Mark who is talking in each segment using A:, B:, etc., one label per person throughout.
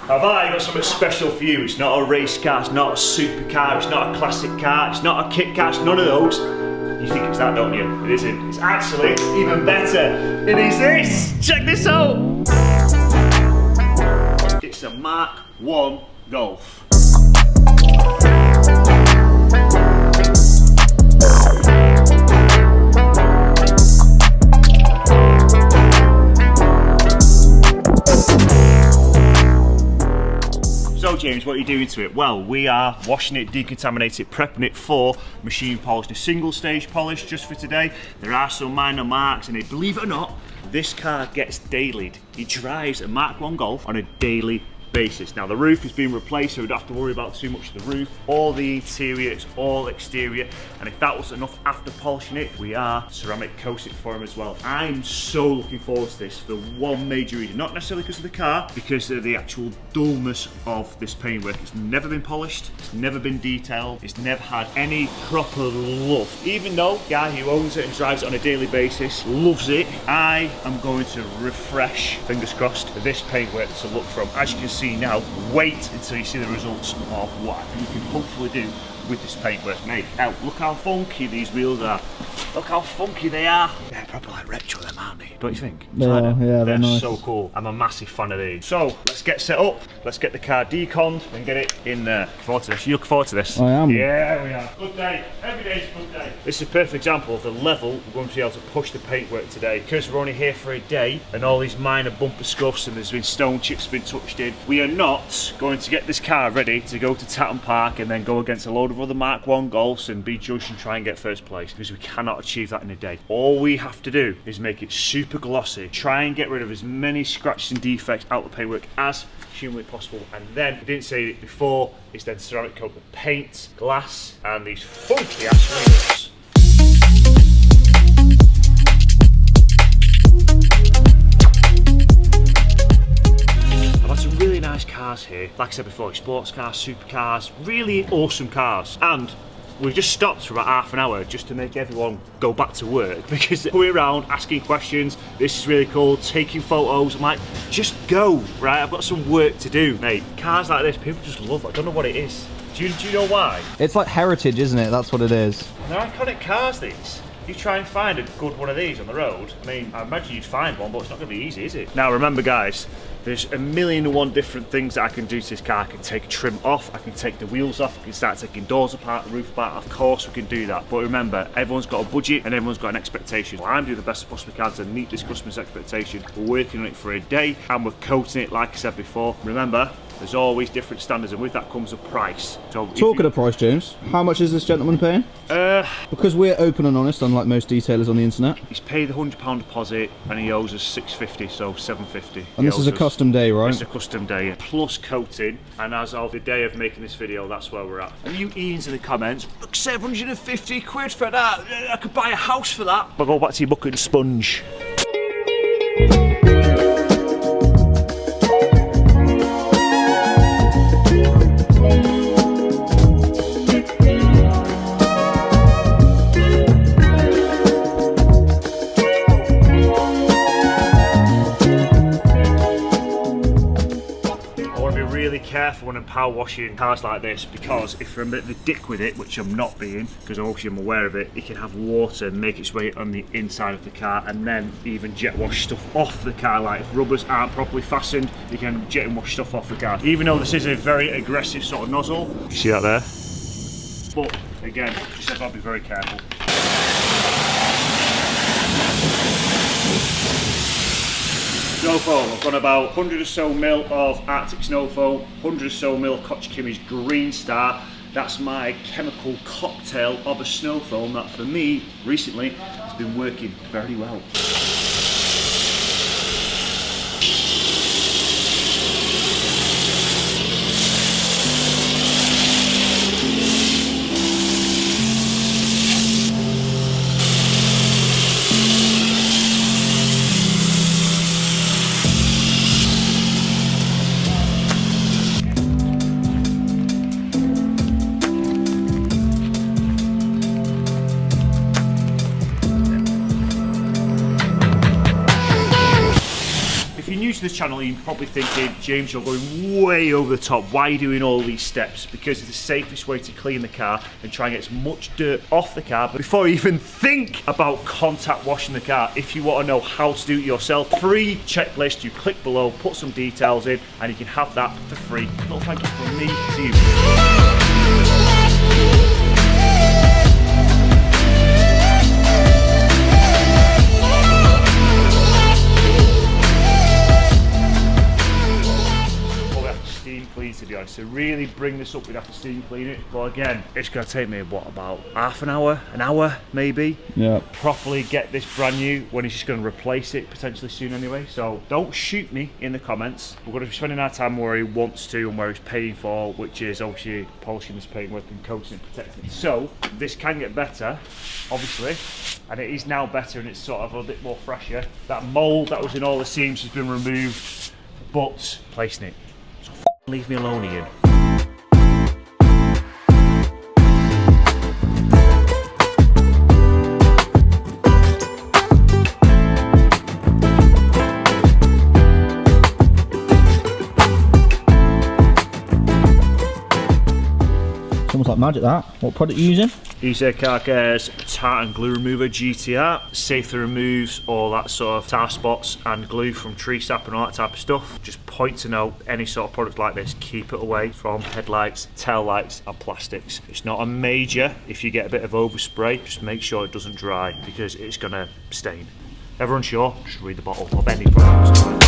A: Have I got something special for you? It's not a race car, it's not a supercar, it's not a classic car, it's not a kit car, it's none of those. You think it's that, don't you? It isn't. It's actually even better. It is this! Check this out! It's a Mark 1 Golf. So James, what are you doing to it? Well, we are washing it, decontaminating it, prepping it for machine polish. A single stage polish just for today. There are some minor marks in it. Believe it or not, this car gets dailied. He drives a Mark 1 Golf on a daily basis. Now the roof has been replaced, so we don't have to worry about too much of the roof. All the interior, it's all exterior, and if that was enough after polishing it, we are ceramic coating for him as well. I'm so looking forward to this for one major reason, not necessarily because of the car, because of the actual dullness of this paintwork. It's never been polished, it's never been detailed, it's never had any proper love. Even though the guy who owns it and drives it on a daily basis loves it, I am going to refresh, fingers crossed, this paintwork to look from. As you can see now, wait until you see the results of what you can hopefully do with this paintwork, mate. Now, look how funky these wheels are. Look how funky they are. They're proper like retro, them, aren't they? Don't you think?
B: Yeah, they're nice.
A: So cool. I'm a massive fan of these. So, let's get set up. Let's get the car deconned and get it in there. Look forward to this. You look forward to this?
B: I am.
A: Yeah, we are. Good day. Every day's a good day. This is a perfect example of the level we're going to be able to push the paintwork today. Because we're only here for a day and all these minor bumper scuffs and there's been stone chips been touched in, we are not going to get this car ready to go to Tatton Park and then go against a load of other Mark 1 Golfs and be judged and try and get first place, because we cannot achieve that in a day. All we have to do is make it super glossy, try and get rid of as many scratches and defects out of the paintwork as humanly possible, and then, I didn't say it before, is then ceramic coat the paint, glass, and these funky ass wheels. Some really nice cars here, like I said before, sports cars, supercars, really awesome cars, and we've just stopped for about half an hour just to make everyone go back to work, because we're around asking questions, this is really cool, taking photos. I'm like, just go, right? I've got some work to do, mate. Cars like this, people just love it. I don't know what it is. Do you know why?
B: It's like heritage, isn't it? That's what it is.
A: They're iconic cars, these. You try and find a good one of these on the road, I mean, I imagine you'd find one, but it's not going to be easy, is it? Now remember guys, there's a million and one different things that I can do to this car. I can take trim off, I can take the wheels off, I can start taking doors apart, the roof apart. Of course we can do that, but remember, everyone's got a budget and everyone's got an expectation. Well, I'm doing the best I possibly can to meet this customer's expectation. We're working on it for a day and we're coating it like I said before. Remember, there's always different standards, and with that comes a price. So
B: talking of price, James, how much is this gentleman paying? Because we're open and honest, unlike most detailers on the internet.
A: He's paid the £100 deposit and he owes us £650, so £750.
B: And this is a custom day, right?
A: It's a custom day, plus coating, and as of the day of making this video, that's where we're at. And you Ian's in the comments, look, 750 quid for that, I could buy a house for that. But go back to your bucket and sponge. Careful when I'm power washing cars like this, because if you're a bit of a dick with it, which I'm not being, because obviously I'm aware of it, it can have water make its way on the inside of the car, and then even jet wash stuff off the car. Like if rubbers aren't properly fastened, you can jet and wash stuff off the car. Even though this is a very aggressive sort of nozzle, you see that there? But again, just have to be very careful. Snow foam, I've got about 100 or so mil of Arctic snow foam, 100 or so mil of Koch Kimmy's Green Star. That's my chemical cocktail of a snow foam that for me, recently, has been working very well. to this channel, you're probably thinking, James, you're going way over the top. Why are you doing all these steps? Because it's the safest way to clean the car and try and get as much dirt off the car. But before you even think about contact washing the car, if you want to know how to do it yourself, free checklist, you click below, put some details in, and you can have that for free. Little thank you from me to you. To be honest, to really bring this up, we'd have to steam clean it. But again, it's going to take me what, about half an hour maybe.
B: Yeah.
A: Properly get this brand new when he's just going to replace it potentially soon anyway. So don't shoot me in the comments. We're going to be spending our time where he wants to and where he's paying for, which is obviously polishing this paintwork and coating and protecting it. So this can get better, obviously, and it is now better and it's sort of a bit more fresher. That mould that was in all the seams has been removed, but placing it. Leave me alone, Ian.
B: It's almost like magic, that. What product are you using?
A: EZ Car Care's Tartan Glue Remover GTR. Safely removes all that sort of tar spots and glue from tree sap and all that type of stuff. Just point to note, any sort of product like this, keep it away from headlights, tail lights and plastics. It's not a major if you get a bit of overspray, just make sure it doesn't dry because it's going to stain. Ever unsure, just read the bottle of any product.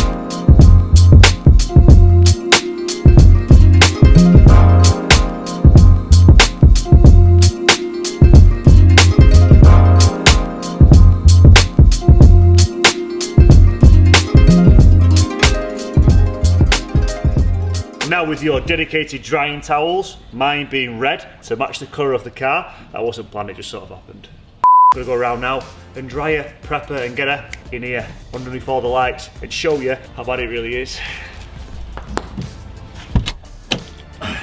A: Now with your dedicated drying towels, mine being red to match the colour of the car. That wasn't planned, it just sort of happened. Gonna go around now and dry her, prep her and get her in here underneath all the lights and show you how bad it really is.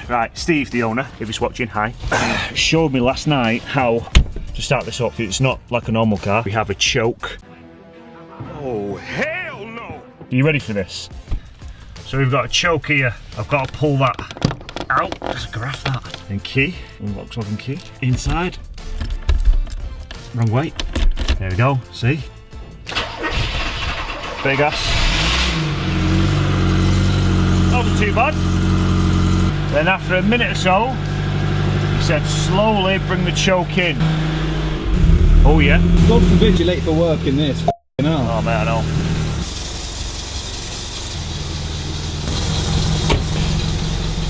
A: Right, Steve, the owner, if he's watching, hi, showed me last night how to start this up. It's not like a normal car. We have a choke. Oh, hell no! Are you ready for this? So we've got a choke here. I've got to pull that out. Just graph that. And key, unlocks off and key. Inside. Wrong way. There we go, see? Big ass. That wasn't too bad. Then after a minute or so, he said slowly bring the choke in. Oh yeah.
B: God forbid you're late for work in this.
A: Oh man, I know.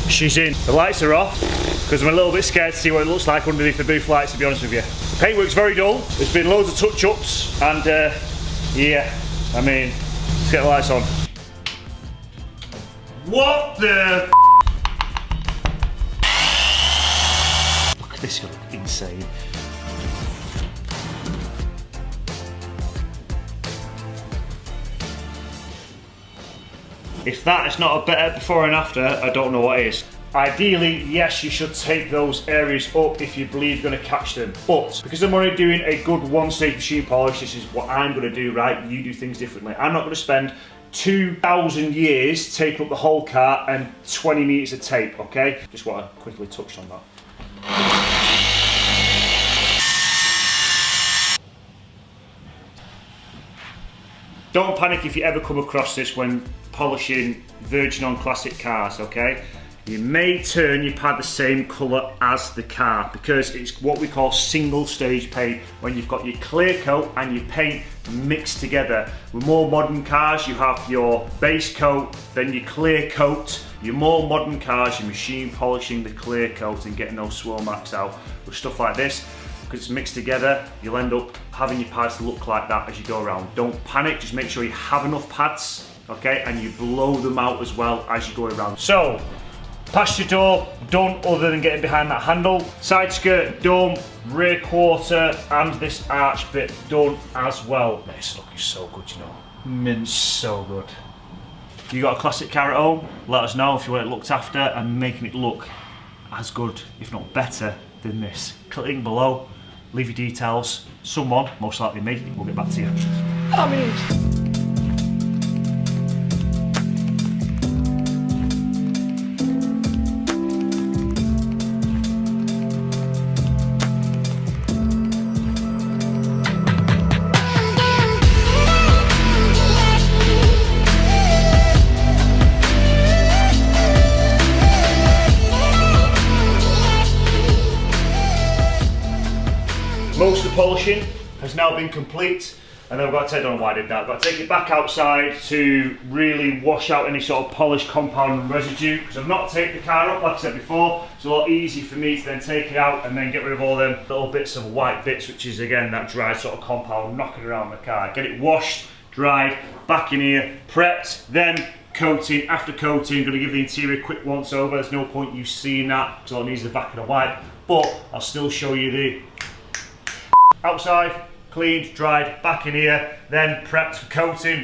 A: She's in. The lights are off because I'm a little bit scared to see what it looks like underneath the booth lights, to be honest with you. The paintwork's very dull. There's been loads of touch-ups and yeah, I mean, let's get the lights on. What the Look at this, it's gonna look insane. If that is not a better before and after, I don't know what is. Ideally, yes, you should take those areas up if you believe you're going to catch them. But because I'm already doing a good one-stage machine polish, this is what I'm going to do, right? You do things differently. I'm not going to spend 2,000 years taking up the whole car and 20 metres of tape, okay? Just want to quickly touch on that. Don't panic if you ever come across this when polishing virgin on classic cars, okay? You may turn your pad the same colour as the car because it's what we call single stage paint, when you've got your clear coat and your paint mixed together. With more modern cars, you have your base coat, then your clear coat. Your more modern cars, you're machine polishing the clear coat and getting those swirl marks out. With stuff like this, because it's mixed together, you'll end up having your pads look like that as you go around. Don't panic, just make sure you have enough pads, okay, and you blow them out as well as you go around. So, passenger door done, other than getting behind that handle. Side skirt done, rear quarter and this arch bit done as well. This looking so good, you know. Mint. So good. You got a classic car at home? Let us know if you want it looked after and making it look as good, if not better, than this. Click the link below, leave your details. Someone, most likely me, will get back to you. most of the polishing has now been complete, and then I've got to take, I don't know why I did that, I've got to take it back outside to really wash out any sort of polish compound and residue, because I've not taken the car up, like I said before. It's a lot easier for me to then take it out and then get rid of all them little bits of white bits, which is again that dry sort of compound knocking around the car. Get it washed, dried, back in here, prepped, then coating. After coating, I'm going to give the interior a quick once over. There's no point you seeing that because all it needs is the back of the wipe, but I'll still show you the outside, cleaned, dried, back in here, then prepped for coating.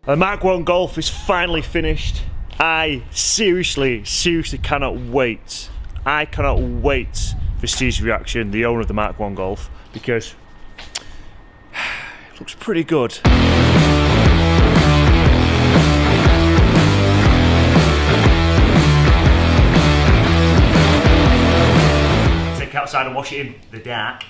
A: The Mark 1 Golf is finally finished. I seriously cannot wait. I cannot wait for Steve's reaction, the owner of the Mark 1 Golf, because it looks pretty good. Take it outside and wash it in the dark.